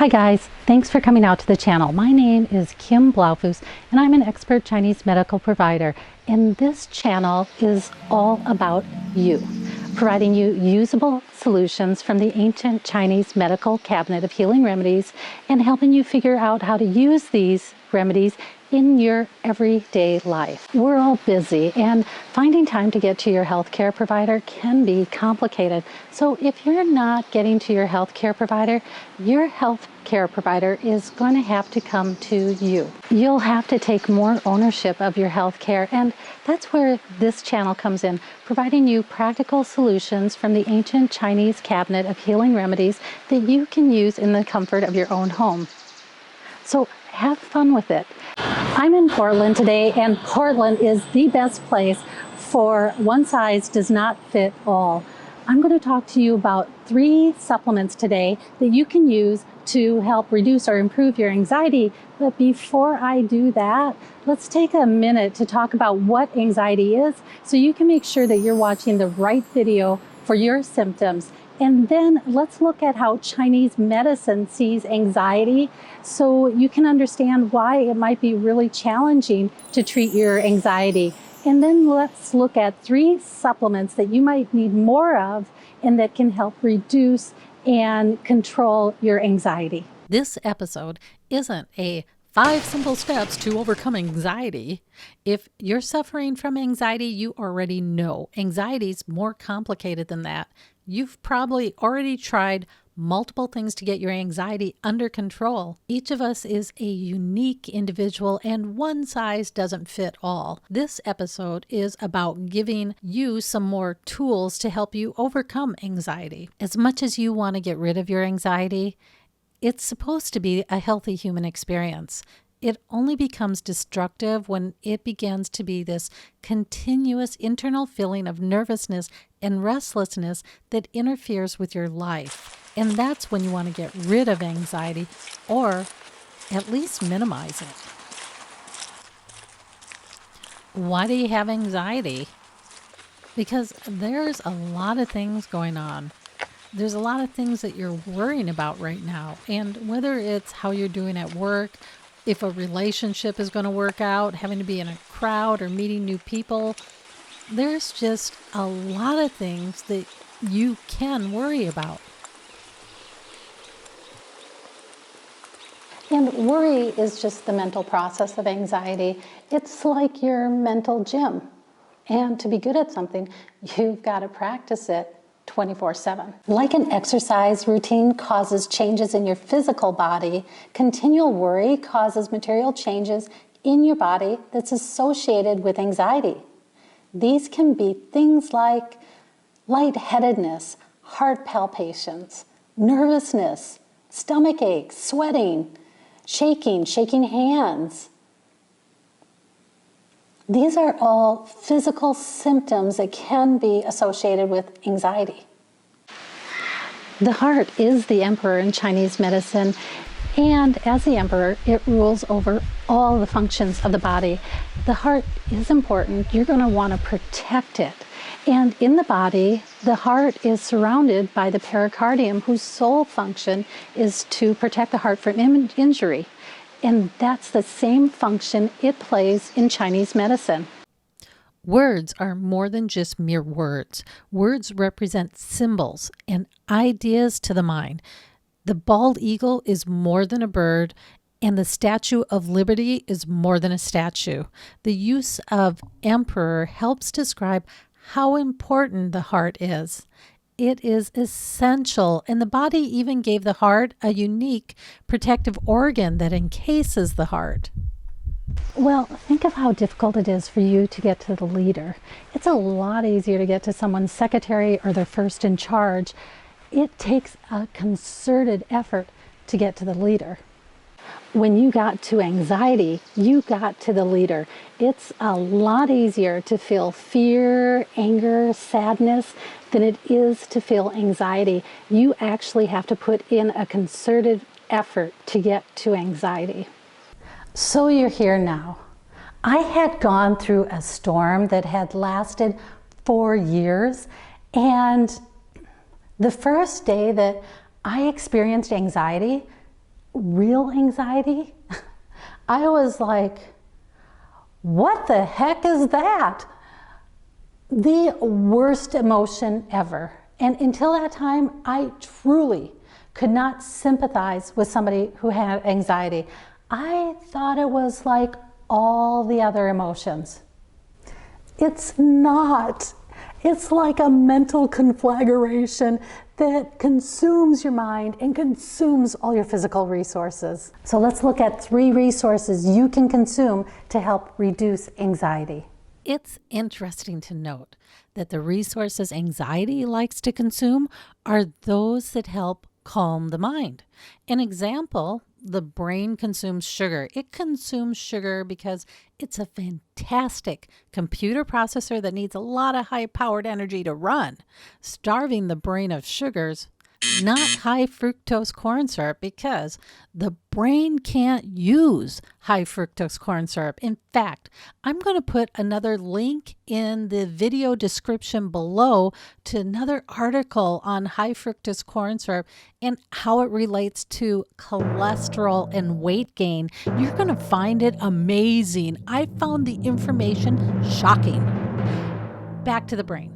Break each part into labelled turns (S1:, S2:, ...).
S1: Hi guys, thanks for coming out to the channel. My name is Kim Blaufus and I'm an expert Chinese medical provider. And this channel is all about you, providing you usable solutions from the ancient Chinese medical cabinet of healing remedies and helping you figure out how to use these remedies in your everyday life. We're all busy and finding time to get to your healthcare provider can be complicated. So if you're not getting to your healthcare provider is going to have to come to you. You'll have to take more ownership of your healthcare, and that's where this channel comes in, providing you practical solutions from the ancient Chinese cabinet of healing remedies that you can use in the comfort of your own home. So have fun with it. I'm in Portland today, and Portland is the best place for one size does not fit all. I'm going to talk to you about 3 supplements today that you can use to help reduce or improve your anxiety. But before I do that, let's take a minute to talk about what anxiety is so you can make sure that you're watching the right video for your symptoms. And then let's look at how Chinese medicine sees anxiety so you can understand why it might be really challenging to treat your anxiety. And then let's look at 3 supplements that you might need more of and that can help reduce and control your anxiety.
S2: This episode isn't a 5 simple steps to overcome anxiety. If you're suffering from anxiety, you already know anxiety is more complicated than that. You've probably already tried multiple things to get your anxiety under control. Each of us is a unique individual and one size doesn't fit all. This episode is about giving you some more tools to help you overcome anxiety. As much as you want to get rid of your anxiety, it's supposed to be a healthy human experience. It only becomes destructive when it begins to be this continuous internal feeling of nervousness and restlessness that interferes with your life. And that's when you want to get rid of anxiety or at least minimize it. Why do you have anxiety? Because there's a lot of things going on. There's a lot of things that you're worrying about right now. And whether it's how you're doing at work, if a relationship is going to work out, having to be in a crowd or meeting new people, there's just a lot of things that you can worry about.
S1: And worry is just the mental process of anxiety. It's like your mental gym. And to be good at something, you've got to practice it 24/7. Like an exercise routine causes changes in your physical body, continual worry causes material changes in your body that's associated with anxiety. These can be things like lightheadedness, heart palpitations, nervousness, stomach aches, sweating, shaking hands. These are all physical symptoms that can be associated with anxiety. The heart is the emperor in Chinese medicine, and as the emperor, it rules over all the functions of the body. The heart is important. You're going to want to protect it. And in the body, the heart is surrounded by the pericardium, whose sole function is to protect the heart from injury. And that's the same function it plays in Chinese medicine.
S2: Words are more than just mere words. Words represent symbols and ideas to the mind. The bald eagle is more than a bird, and the Statue of Liberty is more than a statue. The use of emperor helps describe how important the heart is. It is essential, and the body even gave the heart a unique protective organ that encases the heart.
S1: Well, think of how difficult it is for you to get to the leader. It's a lot easier to get to someone's secretary or their first in charge. It takes a concerted effort to get to the leader. When you got to anxiety, you got to the leader. It's a lot easier to feel fear, anger, sadness than it is to feel anxiety. You actually have to put in a concerted effort to get to anxiety. So you're here now. I had gone through a storm that had lasted 4 years, and the first day that I experienced anxiety, real anxiety, I was like, what the heck is that? The worst emotion ever. And until that time, I truly could not sympathize with somebody who had anxiety. I thought it was like all the other emotions. It's not. It's like a mental conflagration that consumes your mind and consumes all your physical resources. So let's look at 3 resources you can consume to help reduce anxiety.
S2: It's interesting to note that the resources anxiety likes to consume are those that help calm the mind. An example, the brain consumes sugar. It consumes sugar because it's a fantastic computer processor that needs a lot of high-powered energy to run. Starving the brain of sugars, not high fructose corn syrup, because the brain can't use high fructose corn syrup. In fact, I'm going to put another link in the video description below to another article on high fructose corn syrup and how it relates to cholesterol and weight gain. You're going to find it amazing. I found the information shocking. Back to the brain.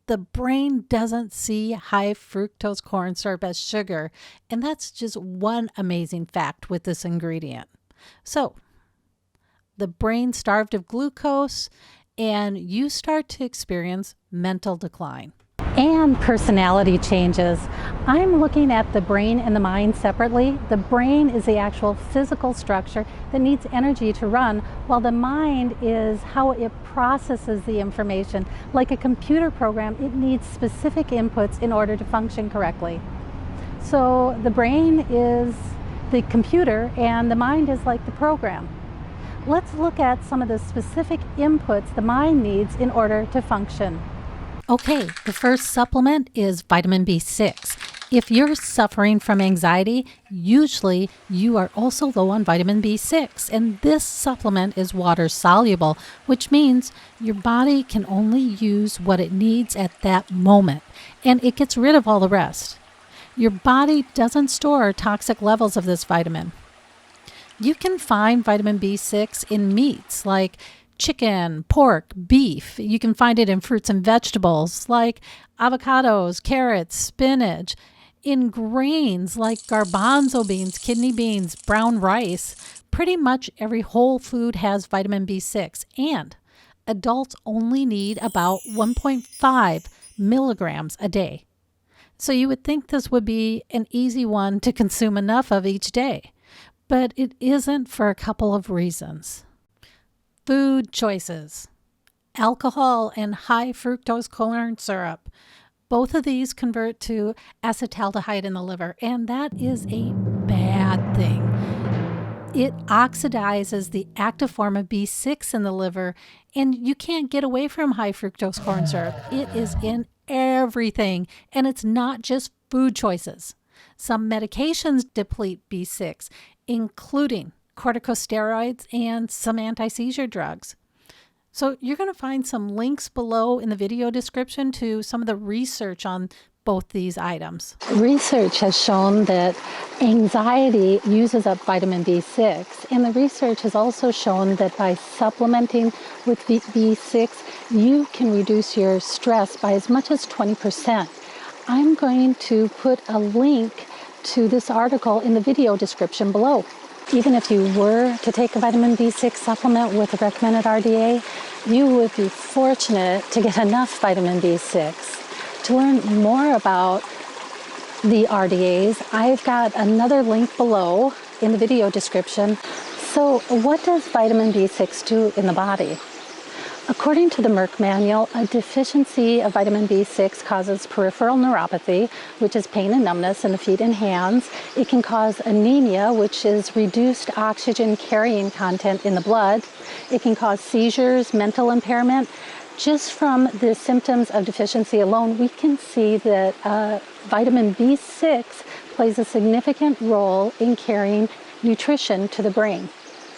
S2: The brain doesn't see high fructose corn syrup as sugar, and that's just one amazing fact with this ingredient. So, the brain starved of glucose, and you start to experience mental decline.
S1: And personality changes. I'm looking at the brain and the mind separately. The brain is the actual physical structure that needs energy to run, while the mind is how it processes the information. Like a computer program, it needs specific inputs in order to function correctly. So the brain is the computer and the mind is like the program. Let's look at some of the specific inputs the mind needs in order to function.
S2: Okay, the first supplement is vitamin B6. If you're suffering from anxiety, usually you are also low on vitamin B6, and this supplement is water soluble, which means your body can only use what it needs at that moment, and it gets rid of all the rest. Your body doesn't store toxic levels of this vitamin. You can find vitamin B6 in meats like chicken, pork, beef. You can find it in fruits and vegetables like avocados, carrots, spinach, in grains like garbanzo beans, kidney beans, brown rice. Pretty much every whole food has vitamin B6, and adults only need about 1.5 milligrams a day. So you would think this would be an easy one to consume enough of each day, but it isn't for a couple of reasons. Food choices. Alcohol and high fructose corn syrup. Both of these convert to acetaldehyde in the liver, and that is a bad thing. It oxidizes the active form of B6 in the liver, and you can't get away from high fructose corn syrup. It is in everything, and it's not just food choices. Some medications deplete B6, including corticosteroids and some anti-seizure drugs. So you're going to find some links below in the video description to some of the research on both these items.
S1: Research has shown that anxiety uses up vitamin B6, and the research has also shown that by supplementing with B6, you can reduce your stress by as much as 20%. I'm going to put a link to this article in the video description below. Even if you were to take a vitamin B6 supplement with a recommended RDA, you would be fortunate to get enough vitamin B6. To learn more about the RDAs, I've got another link below in the video description. So what does vitamin B6 do in the body? According to the Merck manual, a deficiency of vitamin B6 causes peripheral neuropathy, which is pain and numbness in the feet and hands. It can cause anemia, which is reduced oxygen carrying content in the blood. It can cause seizures, mental impairment. Just from the symptoms of deficiency alone, we can see that vitamin B6 plays a significant role in carrying nutrition to the brain.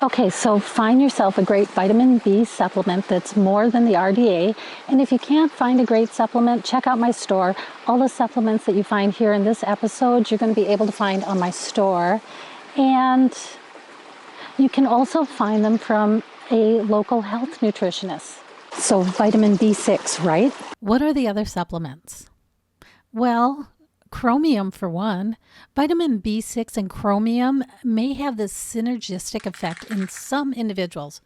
S1: Okay, so find yourself a great vitamin B supplement that's more than the RDA. And if you can't find a great supplement, check out my store. All the supplements that you find here in this episode, you're going to be able to find on my store. And you can also find them from a local health nutritionist. So vitamin B6, right?
S2: What are the other supplements? Well, chromium for one. Vitamin B6 and chromium may have this synergistic effect in some individuals.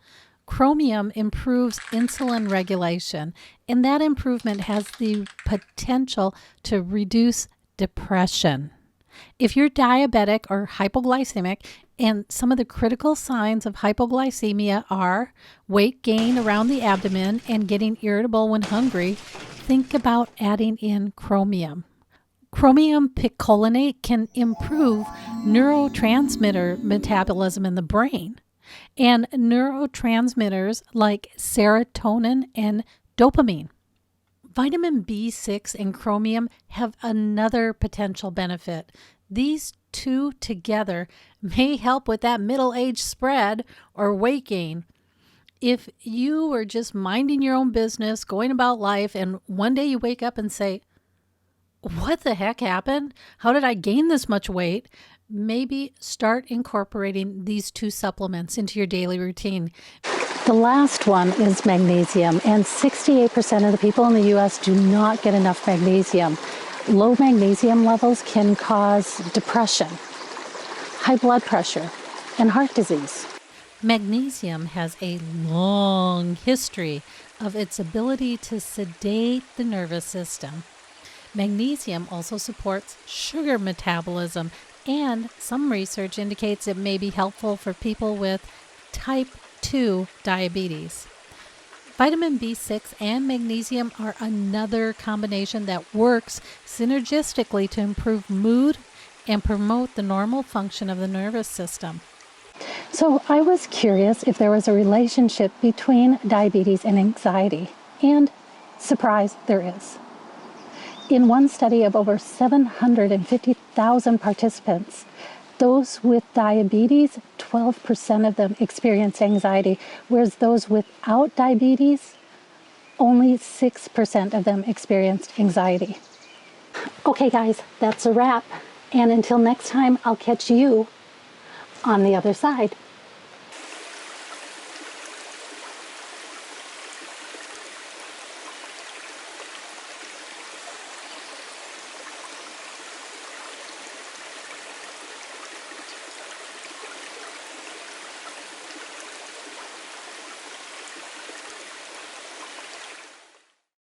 S2: Chromium improves insulin regulation, and that improvement has the potential to reduce depression. If you're diabetic or hypoglycemic, and some of the critical signs of hypoglycemia are weight gain around the abdomen and getting irritable when hungry, think about adding in chromium. Chromium picolinate can improve neurotransmitter metabolism in the brain, and neurotransmitters like serotonin and dopamine. Vitamin B6 and chromium have another potential benefit. These two together may help with that middle-age spread or weight gain. If you were just minding your own business, going about life, and one day you wake up and say, what the heck happened? How did I gain this much weight? Maybe start incorporating these two supplements into your daily routine.
S1: The last one is magnesium, and 68% of the people in the US do not get enough magnesium. Low magnesium levels can cause depression, high blood pressure, and heart disease.
S2: Magnesium has a long history of its ability to sedate the nervous system. Magnesium also supports sugar metabolism, and some research indicates it may be helpful for people with type 2 diabetes. Vitamin B6 and magnesium are another combination that works synergistically to improve mood and promote the normal function of the nervous system.
S1: So I was curious if there was a relationship between diabetes and anxiety, and surprise, there is. In one study of over 750,000 participants, those with diabetes, 12% of them experienced anxiety, whereas those without diabetes, only 6% of them experienced anxiety. Okay, guys, that's a wrap. And until next time, I'll catch you on the other side.